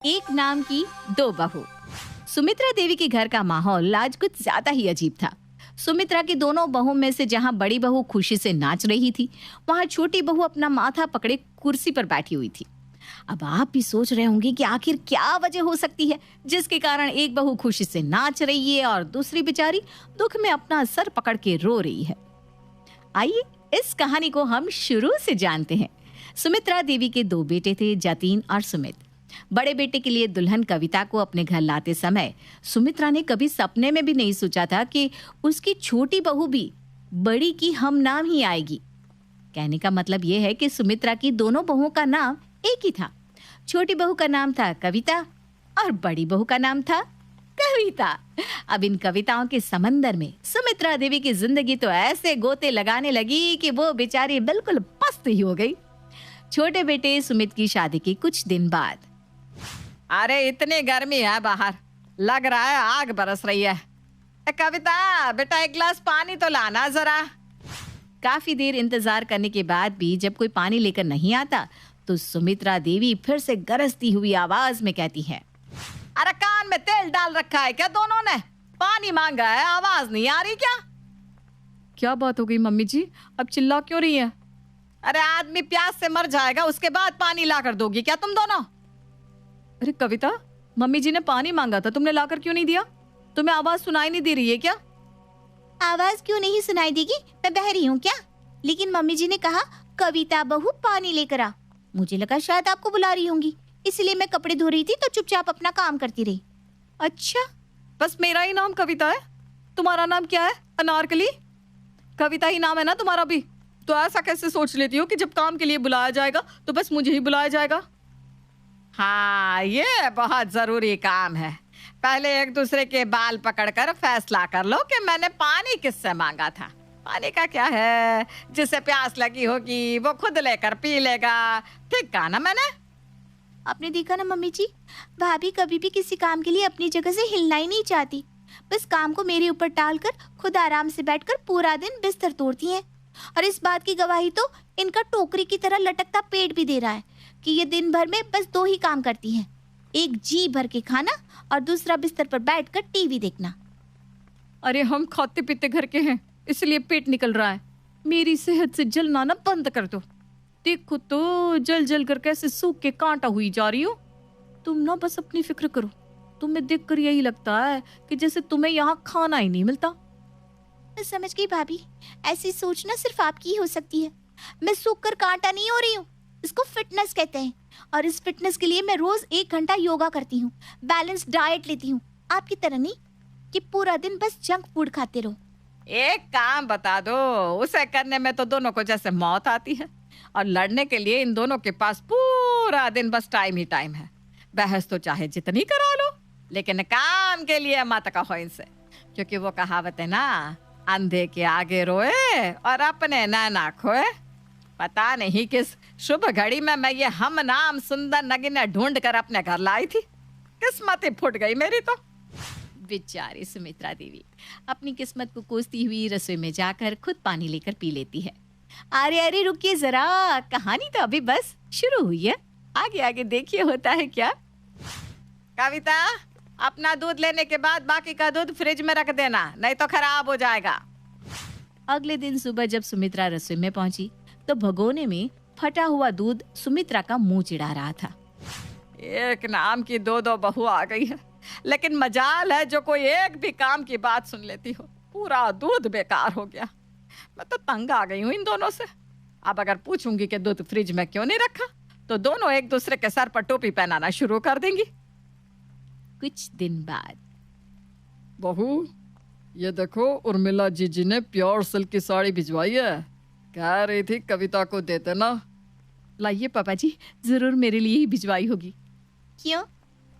एक नाम की दो बहू। सुमित्रा देवी के घर का माहौल आज कुछ ज्यादा ही अजीब था। सुमित्रा की दोनों बहू में से जहां बड़ी बहू खुशी से नाच रही थी, वहां छोटी बहू अपना माथा पकड़े कुर्सी पर बैठी हुई थी। अब आप भी सोच रहे होंगे कि आखिर क्या वजह हो सकती है जिसके कारण एक बहू खुशी से नाच रही है और दूसरी बेचारी दुख में अपना सर पकड़ के रो रही है। आइए इस कहानी को हम शुरू से जानते हैं। सुमित्रा देवी के दो बेटे थे, जतीन और सुमित। बड़े बेटे के लिए दुल्हन कविता को अपने घर लाते समय सुमित्रा ने कभी सपने में भी नहीं सोचा था कि उसकी छोटी बहू भी बड़ी की हम नाम ही आएगी। कहने का मतलब यह है कि सुमित्रा की दोनों बहुओं का नाम एक ही था। छोटी बहू का नाम था कविता और बड़ी बहू का नाम था कविता। अब इन कविताओं के समंदर में सुमित्रा देवी की जिंदगी तो ऐसे गोते लगाने लगी कि वो बेचारी बिल्कुल पस्त ही हो गई। छोटे बेटे सुमित की शादी के कुछ दिन बाद, अरे इतनी गर्मी है बाहर, लग रहा है आग बरस रही है। कविता बेटा एक गिलास पानी तो लाना जरा। काफी देर इंतजार करने के बाद भी जब कोई पानी लेकर नहीं आता तो सुमित्रा देवी फिर से गरजती हुई आवाज में कहती है, अरे कान में तेल डाल रखा है क्या दोनों ने? पानी मांगा है, आवाज नहीं आ रही क्या? क्या बात हो गई मम्मी जी, अब चिल्ला क्यों रही है? अरे आदमी प्यास से मर जाएगा, उसके बाद पानी ला कर दोगी क्या तुम दोनों? अरे कविता, मम्मी जी ने पानी मांगा था, तुमने लाकर क्यों नहीं दिया? तुम्हें आवाज सुनाई नहीं दे रही है क्या? आवाज क्यों नहीं सुनाई देगी? मैं बहरी हूँ क्या? लेकिन मम्मी जी ने कहा कविता बहू पानी लेकर आ। मुझे लगा शायद आपको बुला रही होंगी, इसलिए मैं कपड़े धो रही थी तो चुपचाप अपना काम करती रही। अच्छा, बस मेरा ही नाम कविता है? तुम्हारा नाम क्या है? अनारकली? कविता ही नाम है ना तुम्हारा भी? तो ऐसा कैसे सोच लेती हो कि जब काम के लिए बुलाया जाएगा तो बस मुझे ही बुलाया जाएगा? हाँ, ये बहुत जरूरी काम है। पहले एक दूसरे के बाल पकड़कर फैसला कर लो कि मैंने पानी किससे मांगा था। पानी का क्या है, जिसे प्यास लगी होगी वो खुद लेकर पी लेगा। ठीक कहा ना मैंने? आपने देखा ना मम्मी जी, भाभी कभी भी किसी काम के लिए अपनी जगह से हिलना ही नहीं चाहती। बस काम को मेरे ऊपर टालकर खुद आराम से बैठकर पूरा दिन बिस्तर तोड़ती हैं। और इस बात की गवाही तो इनका टोकरी की तरह लटकता पेट भी दे रहा है कि ये दिन भर में बस दो ही काम करती हैं, एक जी भर के खाना और दूसरा बिस्तर पर बैठकर टीवी देखना। अरे हम खाते पीते घर के हैं, इसलिए पेट निकल रहा है। मेरी सेहत से जलना ना बंद कर दो। देखो तो जल जल कर कैसे सूख के कांटा हुई जा रही हो। तुम ना बस अपनी फिक्र करो। तुम्हें देखकर यही लगता है कि जैसे तुम्हें यहाँ खाना ही नहीं मिलता। मैं समझ गई भाभी, ऐसी सोचना सिर्फ आपकी ही हो सकती है। मैं सूख कर कांटा नहीं हो रही हूँ, इसको फिटनेस कहते हैं। और इस फिटनेस के लिए मैं रोज 1 घंटा योगा करती हूँ, बैलेंस डाइट लेती हूँ। आपकी तरह नहीं कि पूरा दिन बस जंक फूड खाते रहो। एक काम बता दो, उसे करने में तो दोनों को जैसे मौत आती है और लड़ने के लिए इन दोनों के पास पूरा दिन बस टाइम ही टाइम है। बहस तो चाहे जितनी करा लो, लेकिन काम के लिए मत कहो इनसे, क्योंकि वो कहावत है ना, अंधे के आगे रोए और अपने नैना खोए। पता नहीं किस शुभ घड़ी में मैं ये हम नाम सुंदर नगीने ढूंढ कर अपने घर लाई थी। किस्मत ही फूट गई मेरी तो। बेचारी सुमित्रा देवी अपनी किस्मत को कोसती हुई रसोई में जाकर खुद पानी लेकर पी लेती है। अरे अरे रुकिए जरा, कहानी तो अभी बस शुरू हुई है, आगे आगे देखिए होता है क्या। कविता, अपना दूध लेने के बाद बाकी का दूध फ्रिज में रख देना, नहीं तो खराब हो जाएगा। अगले दिन सुबह जब सुमित्रा रसोई में पहुंची तो भगोने में फटा हुआ दूध सुमित्रा का मुंह चिढ़ा रहा था। एक नाम की दो बहू आ गई है, लेकिन मजाल है जो कोई एक भी काम की बात सुन लेती हो। पूरा दूध बेकार हो गया। मैं तो तंग आ गई हूँ इन दोनों से। अब अगर पूछूंगी कि दूध फ्रिज में क्यों नहीं रखा तो दोनों एक दूसरे के सर पर टोपी पहनाना शुरू कर देंगी। कुछ दिन बाद, बहू ये देखो, उर्मिला जीजी ने प्योर सिल्क की साड़ी भिजवाई है। कह रही थी कविता को देते ना। लाइए पापा जी, जरूर मेरे लिए ही भिजवाई होगी। क्यों?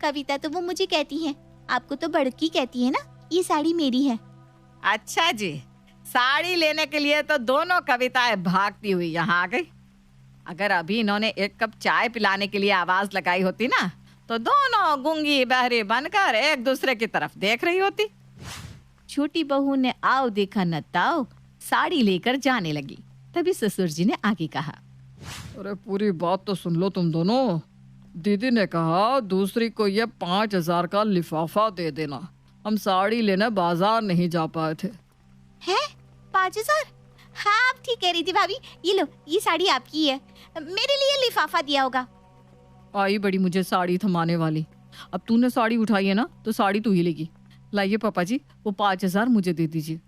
कविता तो वो मुझे कहती है, आपको तो बड़की कहती है ना। ये साड़ी मेरी है। अच्छा जी, साड़ी लेने के लिए तो दोनों कविताएं भागती हुई यहाँ आ गई। अगर अभी इन्होंने एक कप चाय पिलाने के लिए आवाज लगाई होती ना तो दोनों गूंगी बहरी बनकर एक दूसरे की तरफ देख रही होती। छोटी बहू ने आओ देखा न ताओ साड़ी लेकर जाने लगी। तभी ससुर जी ने आगे कहा, अरे पूरी बात तो सुन लो तुम दोनों। दीदी ने कहा दूसरी को ये 5,000 का लिफाफा दे देना। हम साड़ी लेने बाजार नहीं जा पाए थे। है 5,000? हाँ आप ठीक कह रही थी भाभी। ये लो, ये साड़ी आपकी है, मेरे लिए लिफाफा दिया होगा। आई बड़ी मुझे साड़ी थमाने वाली। अब तूने साड़ी उठाई है ना, तो साड़ी तू ही लेगी। लाइए पापा जी, वो 5,000 मुझे दे दीजिए।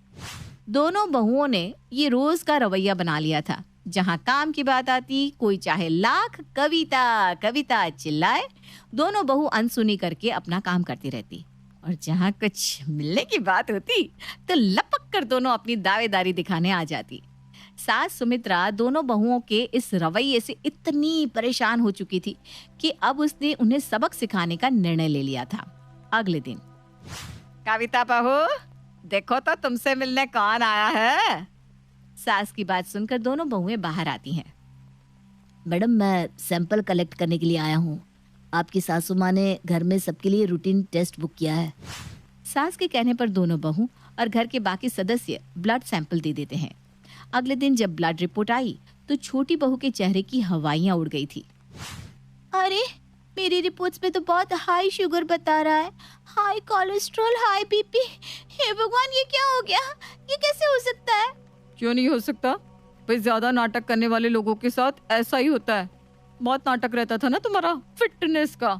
दोनों बहुओं ने ये रोज का रवैया बना लिया था। जहाँ काम की बात आती, कोई चाहे लाख कविता कविता चिल्लाए, दोनों बहू अनसुनी करके अपना काम करती रहती। और जहाँ कुछ मिलने की बात होती तो लपक कर दोनों अपनी दावेदारी दिखाने आ जाती। सास सुमित्रा दोनों बहुओं के इस रवैये से इतनी परेशान हो चुकी थी कि अब उसने उन्हें सबक सिखाने का निर्णय ले लिया था। अगले दिन, कविता बहू, देखो तो तुमसे मिलने कौन आया है। सास की बात सुनकर दोनों बहुएं बाहर आती हैं। मैडम, मैं सैंपल कलेक्ट करने के लिए आया हूँ। आपकी सासू माँ ने घर में सबके लिए रूटीन टेस्ट बुक किया है। सास के कहने पर दोनों बहू और घर के बाकी सदस्य ब्लड सैंपल दे देते हैं। अगले दिन जब ब्लड रिपोर्ट आई तो छोटी बहू के चेहरे की हवाइयां उड़ गई थी। अरे मेरी रिपोर्ट्स में तो बहुत हाई शुगर बता रहा है, हाई कोलेस्ट्रॉल, हाई बीपी। हे भगवान, ये क्या हो गया? ये कैसे हो सकता है? क्यों नहीं हो सकता भाई, ज्यादा नाटक करने वाले लोगों के साथ ऐसा ही होता है। बहुत नाटक रहता था ना तुम्हारा फिटनेस का।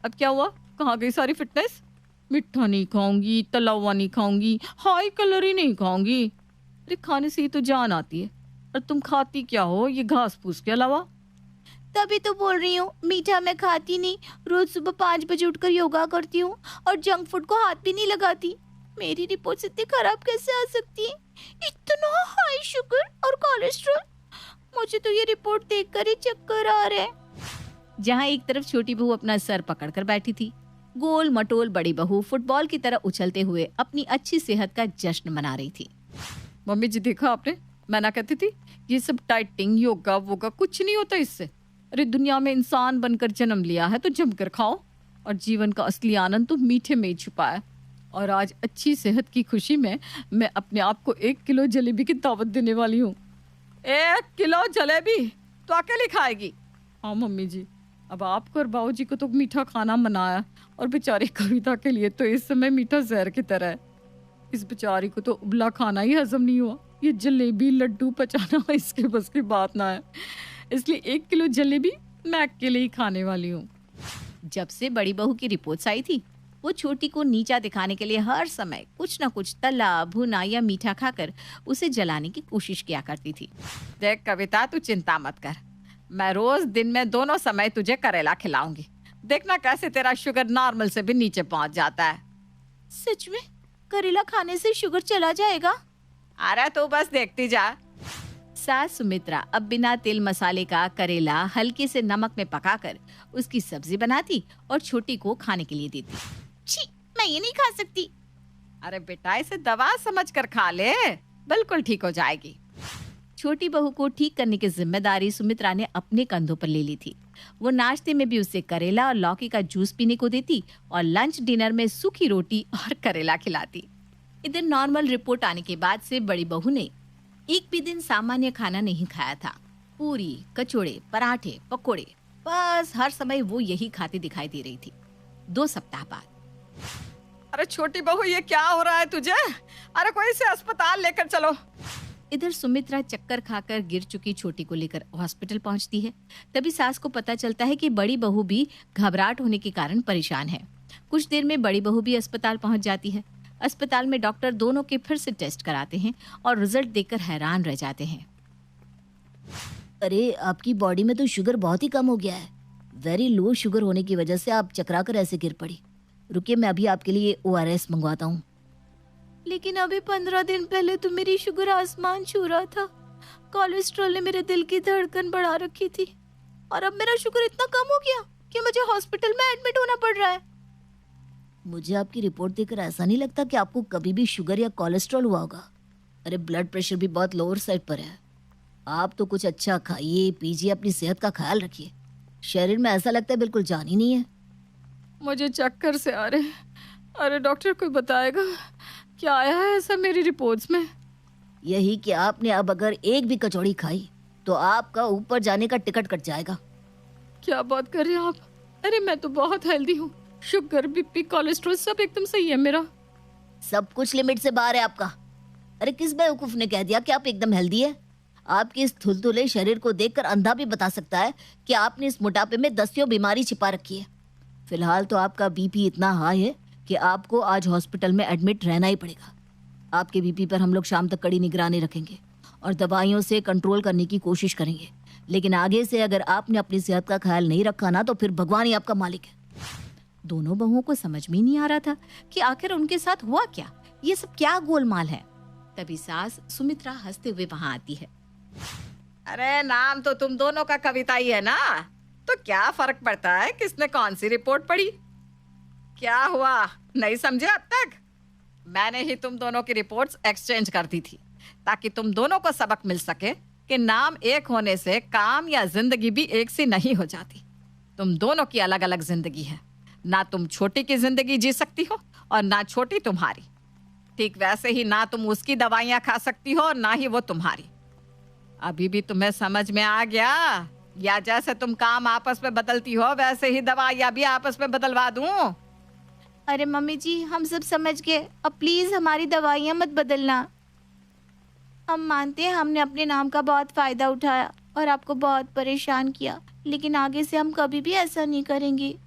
अब क्या हुआ? कहाँ गई सारी फिटनेस? मिठा नहीं खाऊंगी, तला हुआ नहीं खाऊंगी, हाई कैलोरी नहीं खाऊंगी। अरे खाने से ही तो जान आती है। और तुम खाती क्या हो ये घास फूस के अलावा? तभी तो बोल रही हूँ, मीठा मैं खाती नहीं। रोज सुबह 5 बजे उठकर योगा करती हूँ और जंक फूड को हाथ भी नहीं लगाती। मेरी रिपोर्ट इतनी खराब कैसे आ सकती है? इतना हाई शुगर और कोलेस्ट्रॉल। मुझे तो ये रिपोर्ट देखकर ही चक्कर आ रहे हैं। जहाँ एक तरफ छोटी बहू अपना सर पकड़कर बैठी थी, गोल मटोल बड़ी बहू फुटबॉल की तरह उछलते हुए अपनी अच्छी सेहत का जश्न मना रही थी। मम्मी जी देखा आपने, मैं ना कहती थी ये सब डाइटिंग योगा वोगा कुछ नहीं होता इससे। अरे दुनिया में इंसान बनकर जन्म लिया है तो जमकर खाओ, और जीवन का असली आनंद तो मीठे में ही छुपा है। और आज अच्छी सेहत की खुशी में मैं अपने आप को 1 किलो जलेबी की दावत देने वाली हूँ। 1 किलो जलेबी तो अकेली खाएगी? हाँ मम्मी जी, अब आपको और बाबूजी को तो मीठा खाना मनाया, और बेचारी कविता के लिए तो इस समय मीठा जहर की तरह है। इस बेचारी को तो उबला खाना ही हजम नहीं हुआ। ये जलेबी लड्डू पचाना इसके बस की बात ना है, इसलिए 1 किलो जलेबी मैं अकेले ही खाने वाली हूँ। जब से बड़ी बहू की रिपोर्ट्स आई थी, वो छोटी को नीचा दिखाने के लिए हर समय कुछ न कुछ तला भुना या मीठा खाकर उसे जलाने की कोशिश किया करती थी। देख कविता, तू चिंता मत कर, मैं रोज दिन में दोनों समय तुझे करेला खिलाऊंगी। देखना कैसे तेरा शुगर नॉर्मल से भी नीचे पहुंच जाता है। सच में करेला खाने से शुगर चला जाएगा? अरे तू बस देखती जा। सास सुमित्रा अब बिना तेल मसाले का करेला हल्के से नमक में पकाकर उसकी सब्जी बनाती और छोटी को खाने के लिए देती। छी, मैं ये नहीं खा सकती। अरे बेटा, इसे दवा समझकर खा ले, बिल्कुल ठीक हो जाएगी। छोटी बहू को ठीक करने की जिम्मेदारी सुमित्रा ने अपने कंधों पर ले ली थी। वो नाश्ते में भी उसे करेला और लौकी का जूस पीने को देती और लंच डिनर में सूखी रोटी और करेला खिलाती। इधर नॉर्मल रिपोर्ट आने के बाद से बड़ी बहू ने एक भी दिन सामान्य खाना नहीं खाया था। पूरी, कचौड़े, पराठे, पकोड़े, बस हर समय वो यही खाती दिखाई दे रही थी। 2 सप्ताह बाद, अरे छोटी बहू, ये क्या हो रहा है तुझे? अरे कोई से अस्पताल लेकर चलो। इधर सुमित्रा चक्कर खाकर गिर चुकी छोटी को लेकर हॉस्पिटल पहुंचती है। तभी सास को पता चलता है कि बड़ी बहू भी घबराहट होने के कारण परेशान है। कुछ देर में बड़ी बहू भी अस्पताल पहुंच जाती है। अस्पताल में डॉक्टर दोनों के फिर से टेस्ट कराते हैं और रिजल्ट देखकर हैरान रह जाते हैं। अरे आपकी बॉडी में तो शुगर बहुत ही कम हो गया है। वेरी लो शुगर होने की वजह से आप चकरा कर ऐसे गिर पड़ी। रुकिए, मैं अभी आपके लिए ORS मंगवाता हूँ। लेकिन अभी 15 दिन पहले तो मेरी शुगर आसमान छू रहा था। कोलेस्ट्रॉल ने मेरे दिल की धड़कन बढ़ा रखी थी और अब मेरा शुगर इतना कम हो गया कि मुझे हॉस्पिटल में एडमिट होना पड़ रहा है। मुझे आपकी रिपोर्ट देखकर ऐसा नहीं लगता कि आपको कभी भी शुगर या कोलेस्ट्रॉल हुआ होगा। अरे ब्लड प्रेशर भी बहुत लोअर साइड पर है। आप तो कुछ अच्छा खाइए पीजिए, अपनी सेहत का ख्याल रखिए। शरीर में ऐसा लगता है बिल्कुल जान ही नहीं है। मुझे चक्कर से आ रहे। अरे डॉक्टर, कोई बताएगा क्या आया है ऐसा मेरी रिपोर्ट्स में? यही कि आपने अब अगर एक भी कचौड़ी खाई तो आपका ऊपर जाने का टिकट कट जाएगा। क्या बात कर रहे हैं आप? अरे मैं तो बहुत हेल्दी हूँ, शुगर बीपी कोलेस्ट्रॉल सब एकदम सही है मेरा। सब कुछ लिमिट से बाहर है आपका। अरे किस बेवकूफ ने कह दिया कि आप एकदम हेल्दी है? आपके इस थुलथुले शरीर को देखकर अंधा भी बता सकता है कि आपने इस मोटापे में दसियों बीमारी छिपा रखी है। फिलहाल तो आपका बीपी इतना हाई है कि आपको आज हॉस्पिटल में एडमिट रहना ही पड़ेगा। आपके बीपी पर हम लोग शाम तक कड़ी निगरानी रखेंगे और दवाइयों से कंट्रोल करने की कोशिश करेंगे, लेकिन आगे से अगर आपने अपनी सेहत का ख्याल नहीं रखा ना तो फिर भगवान ही आपका मालिक है। दोनों बहुओं को समझ में नहीं आ रहा था कि आखिर उनके साथ हुआ क्या, ये सब क्या गोलमाल है। तभी सास सुमित्रा हंसते हुए वहां आती है। अरे नाम तो तुम दोनों का कविता ही है ना, तो क्या फर्क पड़ता है किसने कौन सी रिपोर्ट पढ़ी? क्या हुआ, नहीं समझे अब तक? मैंने ही तुम दोनों की रिपोर्ट्स एक्सचेंज कर दी थी ताकि तुम दोनों को सबक मिल सके कि नाम एक होने से काम या जिंदगी भी एक सी नहीं हो जाती। तुम दोनों की अलग अलग जिंदगी है, ना तुम छोटी की जिंदगी जी सकती हो और ना छोटी तुम्हारी। ठीक वैसे ही ना तुम उसकी दवाइयां खा सकती हो और ना ही वो तुम्हारी। अभी भी तुम्हें समझ में आ गया? या जैसे तुम काम आपस में बदलती हो वैसे ही दवाइयां भी आपस में बदलवा दूं? अरे मम्मी जी, हम सब समझ गए, अब प्लीज हमारी दवाइयाँ मत बदलना। हम मानते हैं हमने अपने नाम का बहुत फायदा उठाया और आपको बहुत परेशान किया, लेकिन आगे से हम कभी भी ऐसा नहीं करेंगे।